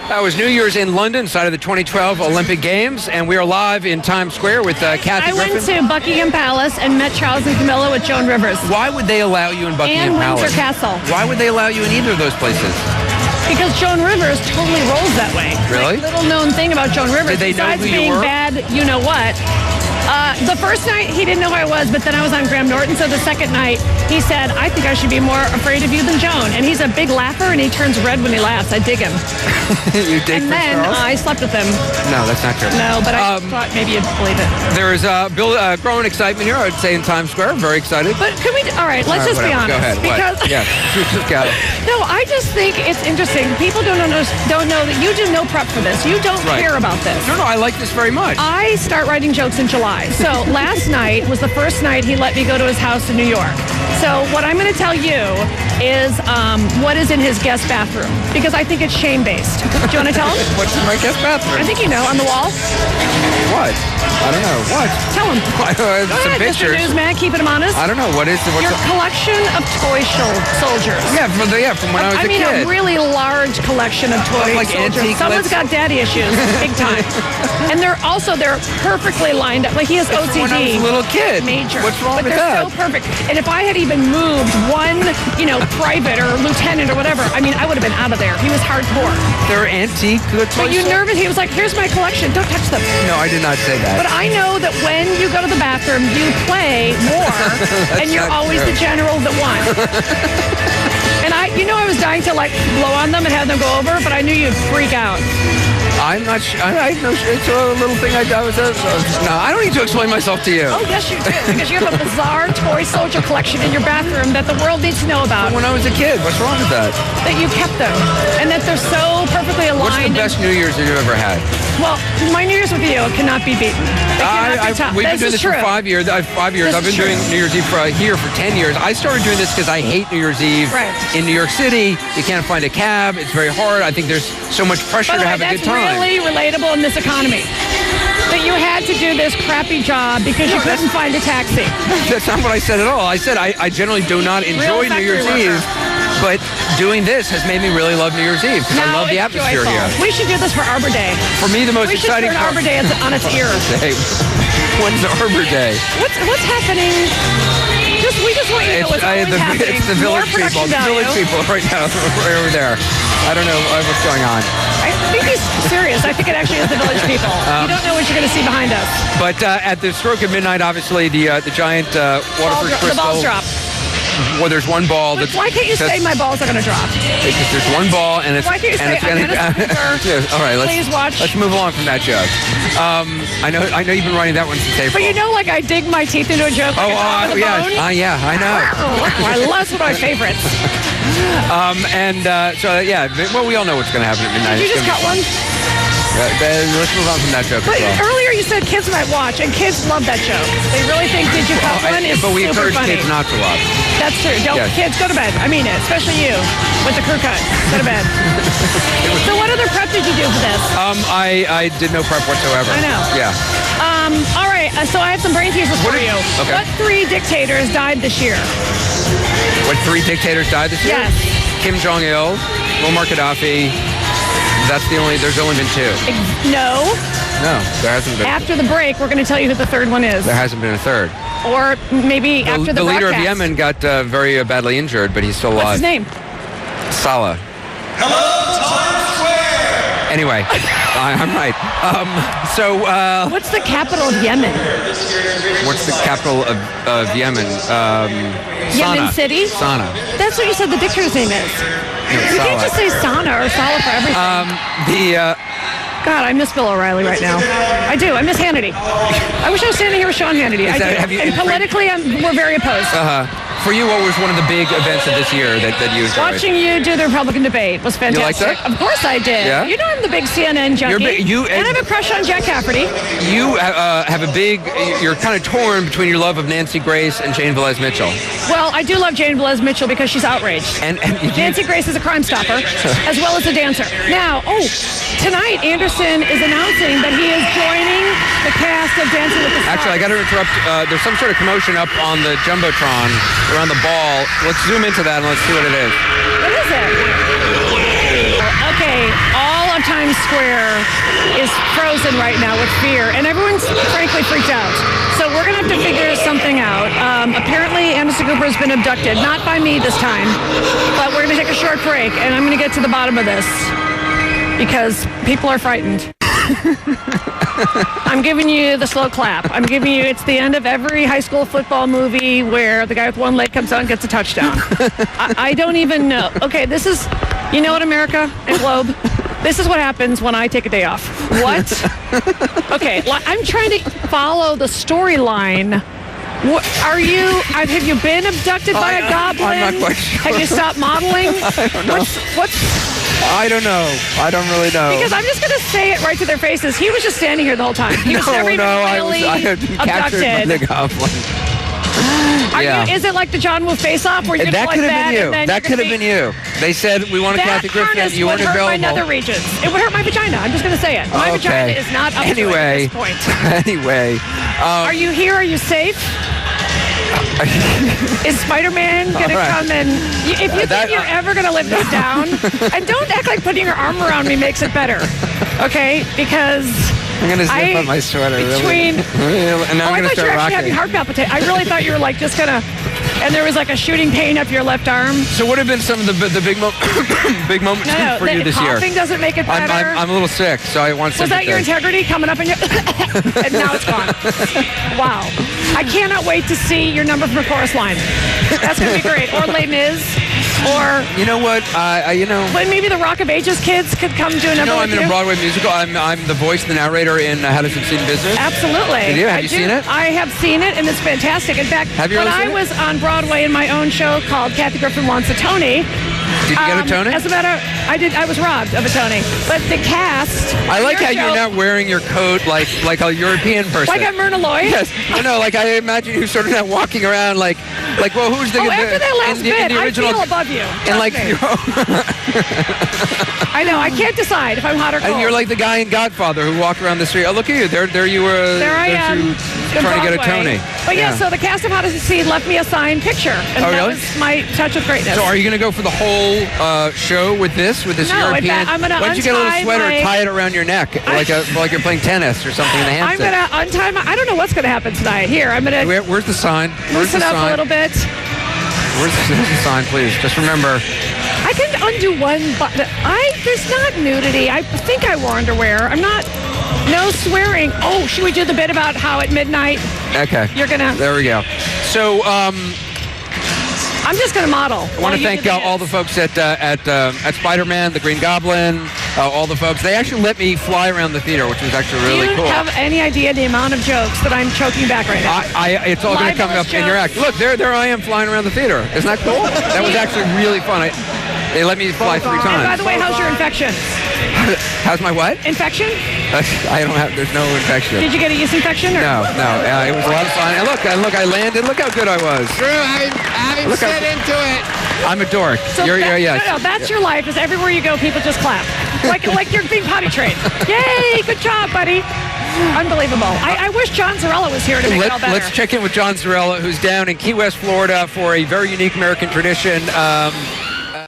That was New Year's in London, side of the 2012 Olympic Games, and we are live in Times Square with Kathy Griffin. I went to Buckingham Palace and met Charles and Camilla with Joan Rivers. Why would they allow you in Buckingham Palace? And Windsor Castle. Why would they allow you in either of those places? Because Joan Rivers totally rolls that way. Really? Like, little known thing about Joan Rivers. Did they know besides who you being were? bad, you know what? The first night, he didn't know who I was, but then I was on Graham Norton. So the second night, he said, I think I should be more afraid of you than Joan. And he's a big laugher, and he turns red when he laughs. I dig him. You dig And Prince then Charles? I slept with him. No, that's not true. No, but I thought maybe you'd believe it. There is growing excitement here, I would say, in Times Square. Very excited. But could we, all right, let's just be honest. Go ahead. Because, Yeah, just go. No, I just think it's interesting. People don't know that you do no prep for this. You don't care about this. No, I like this very much. I start writing jokes in July. So last night was the first night he let me go to his house in New York. So what I'm going to tell you is what is in his guest bathroom, because I think it's shame-based. Do you want to tell him? What's in my guest bathroom? I think you know, on the wall. What? I don't know. What? Tell him. Go Some ahead, pictures. Mr. Newsman, keep it honest. I don't know. What's Your collection of toy soldiers. Yeah, from when I was a kid. A really large collection of toy Like soldiers. antique Someone's got daddy issues, big time. And they're perfectly lined up. Like he has OCD. When I was a little kid. Major. What's wrong but with they're that? so perfect. And if I had even moved one, private or lieutenant or whatever, I would have been out of there. He was hardcore. They're antique toy But you nervous? He was like, here's my collection. Don't touch them. No, I did not say that. But I know that when you go to the bathroom, you play more, and you're always the general that won. And I was dying to blow on them and have them go over, but I knew you'd freak out. I'm not sure. It's a little thing I was. No, I don't need to explain myself to you. Oh, yes, you do. Because you have a bizarre toy soldier collection in your bathroom that the world needs to know about. When I was a kid, what's wrong with that? That you kept them. And that they're so perfectly aligned. What's the best New Year's that you've ever had? Well, my New Year's with you cannot be beaten. It cannot be topped. We've been doing this for 5 years. 5 years. I've been doing New Year's Eve here for 10 years. I started doing this because I hate New Year's Eve. Right. In New York City, you can't find a cab. It's very hard. I think there's so much pressure to have a good time. That's really relatable in this economy. That you had to do this crappy job because you couldn't find a taxi. That's not what I said at all. I said I generally do not enjoy New Year's Eve, but doing this has made me really love New Year's Eve because I love the atmosphere here. We should do this for Arbor Day. For me, the most exciting part. Arbor Day on its ear. When's Arbor Day? What's happening? We just want you to know what's happening. It's the village people. The village people right now, right over there. I don't know what's going on. I think he's serious. I think it actually is the village people. You don't know what you're going to see behind us. But at the stroke of midnight, obviously, the giant Waterford crystal. The balls drop. Well, there's one ball. Why can't you say my balls are going to drop? Because there's one ball, and it's. Why can't you say I'm going to All right, please watch. Let's move along from that joke. I know you've been writing that one since April. But I dig my teeth into a joke. Yeah, I know. That's one of my favorites. Well, we all know what's going to happen at midnight. Did you just cut one? Let's move on from that joke as well. Earlier you said kids might watch, and kids love that joke. They really think "Did you cut one?" is But we super encourage funny. kids not to watch. That's true. Kids, go to bed. I mean it, especially you with the crew cut. Go to bed. So what other prep did you do for this? I did no prep whatsoever. I know. Yeah. All right. So I have some brain teasers for you. Okay. What 3 dictators died this year? What 3 dictators died this year? Yes. Kim Jong-il, Muammar Gaddafi. There's only been 2. No, there hasn't been. After the break, we're going to tell you who the third one is. There hasn't been a third. Or maybe after the leader broadcast. of Yemen got very badly injured, but he's still alive. What's his name? Salah. Hello, Times Square! Anyway, I'm right. What's the capital of Yemen? What's the capital of Yemen? Yemen City? Sana'a. That's what you said the dictator's name is. You can't just say Sana or Salah for everything. God, I miss Bill O'Reilly right now. I do. I miss Hannity. I wish I was standing here with Sean Hannity. And politically, we're very opposed. For you, what was one of the big events of this year that you enjoyed? Watching you do the Republican debate was fantastic. You like that? Of course I did. Yeah? You know I'm the big CNN junkie. And I have a crush on Jack Cafferty. You have you're kind of torn between your love of Nancy Grace and Jane Velez Mitchell. Well, I do love Jane Velez Mitchell because she's outraged. And Nancy Grace is a crime stopper, as well as a dancer. Now, tonight Anderson is announcing that he is joining the cast of Dancing with the Stars. Actually, I got to interrupt. There's some sort of commotion up on the Jumbotron around the ball. Let's zoom into that and let's see what it is. What is it? Okay, all of Times Square is frozen right now with fear, and everyone's frankly freaked out. So we're going to have to figure something out. Apparently, Anderson Cooper has been abducted. Not by me this time, but we're going to take a short break, and I'm going to get to the bottom of this because people are frightened. I'm giving you the slow clap. I'm giving you, it's the end of every high school football movie where the guy with one leg comes out and gets a touchdown. I don't even know. Okay, this is, you know what, America and Globe? This is what happens when I take a day off. What? Okay, well, I'm trying to follow the storyline. What, have you been abducted by a goblin? I'm not quite sure. Have you stopped modeling? I don't know. I don't know. I don't really know. Because I'm just going to say it right to their faces. He was just standing here the whole time. He was never even really I had been captured by the goblin. Is it like the John Woo face-off where you're that going to could like have been that? you. That could have been you. They said we want to Kathy Griffin. You weren't available. That would hurt my nether regions. It would hurt my vagina. I'm just going to say it. My vagina is not up to it at this point. Anyway. Are you here? Are you safe? Is Spider-Man going to come and... If you think you're ever going to live this down, and don't act like putting your arm around me makes it better, okay? Because... I'm going to zip up my sweater. Between... And now I'm I thought you were actually having heart palpitation. I really thought you were like just going to... And there was like a shooting pain up your left arm. So what have been some of the big moments for you this year? Coughing doesn't make it better. I'm a little sick, so I want sympathy. Was that your integrity coming up in your... and now it's gone. Wow. I cannot wait to see your number from the chorus line. That's going to be great. Or Les Mis. Or... You know what? But maybe the Rock of Ages kids could come do a number with I'm in a Broadway musical. I'm the voice, the narrator in How to Succeed in Business. Absolutely. Have you seen it? I have seen it, and it's fantastic. In fact, when I was on Broadway in my own show called Kathy Griffin Wants a Tony... Did you get a Tony? As a matter, I was robbed of a Tony. But the cast... I like how you're not wearing your coat like a European person. Like I'm Myrna Lloyd? Yes. Like I imagine you sort of not walking around like well, who's the... after that last bit, the original, I feel above you. And like... I know, I can't decide if I'm hot or cold. And you're like the guy in Godfather who walked around the street. Oh, look at you. There you were. There I am. Trying to get a Tony. But so the cast of How to Succeed left me a signed picture. And that was my touch of greatness. So are you going to go for the whole show with this European? I'm going to Why don't you get a little sweater, tie it around your neck, like you're playing tennis or something in the Hamptons? I'm going to untie my... I don't know what's going to happen tonight. Here, I'm going to... Where's the sign? Loosen up a little bit. Where's the sign, please? Just remember... I can undo one button. There's not nudity. I think I wore underwear. I'm not... No swearing. Oh, should we do the bit about how at midnight... Okay. You're going to... There we go. So, I'm just going to model. I want to thank all the folks at Spider-Man, the Green Goblin, all the folks. They actually let me fly around the theater, which was actually really cool. Do you have any idea the amount of jokes that I'm choking back right now? It's all going to come up in your act. Look, there I am flying around the theater. Isn't that cool? That was actually really fun. They let me fly 3 times. And by the way, how's your infection? How's my what? Infection? I don't have. There's no infection. Did you get a yeast infection? Or? No. It was a lot of fun. And look, I landed. Look how good I was. Drew, I'm set into it. I'm a dork. So No, that's your life. Is everywhere you go, people just clap, like you're being potty trained. Yay! Good job, buddy. Unbelievable. I wish John Zarella was here to make it all better. Let's check in with John Zarella, who's down in Key West, Florida, for a very unique American tradition.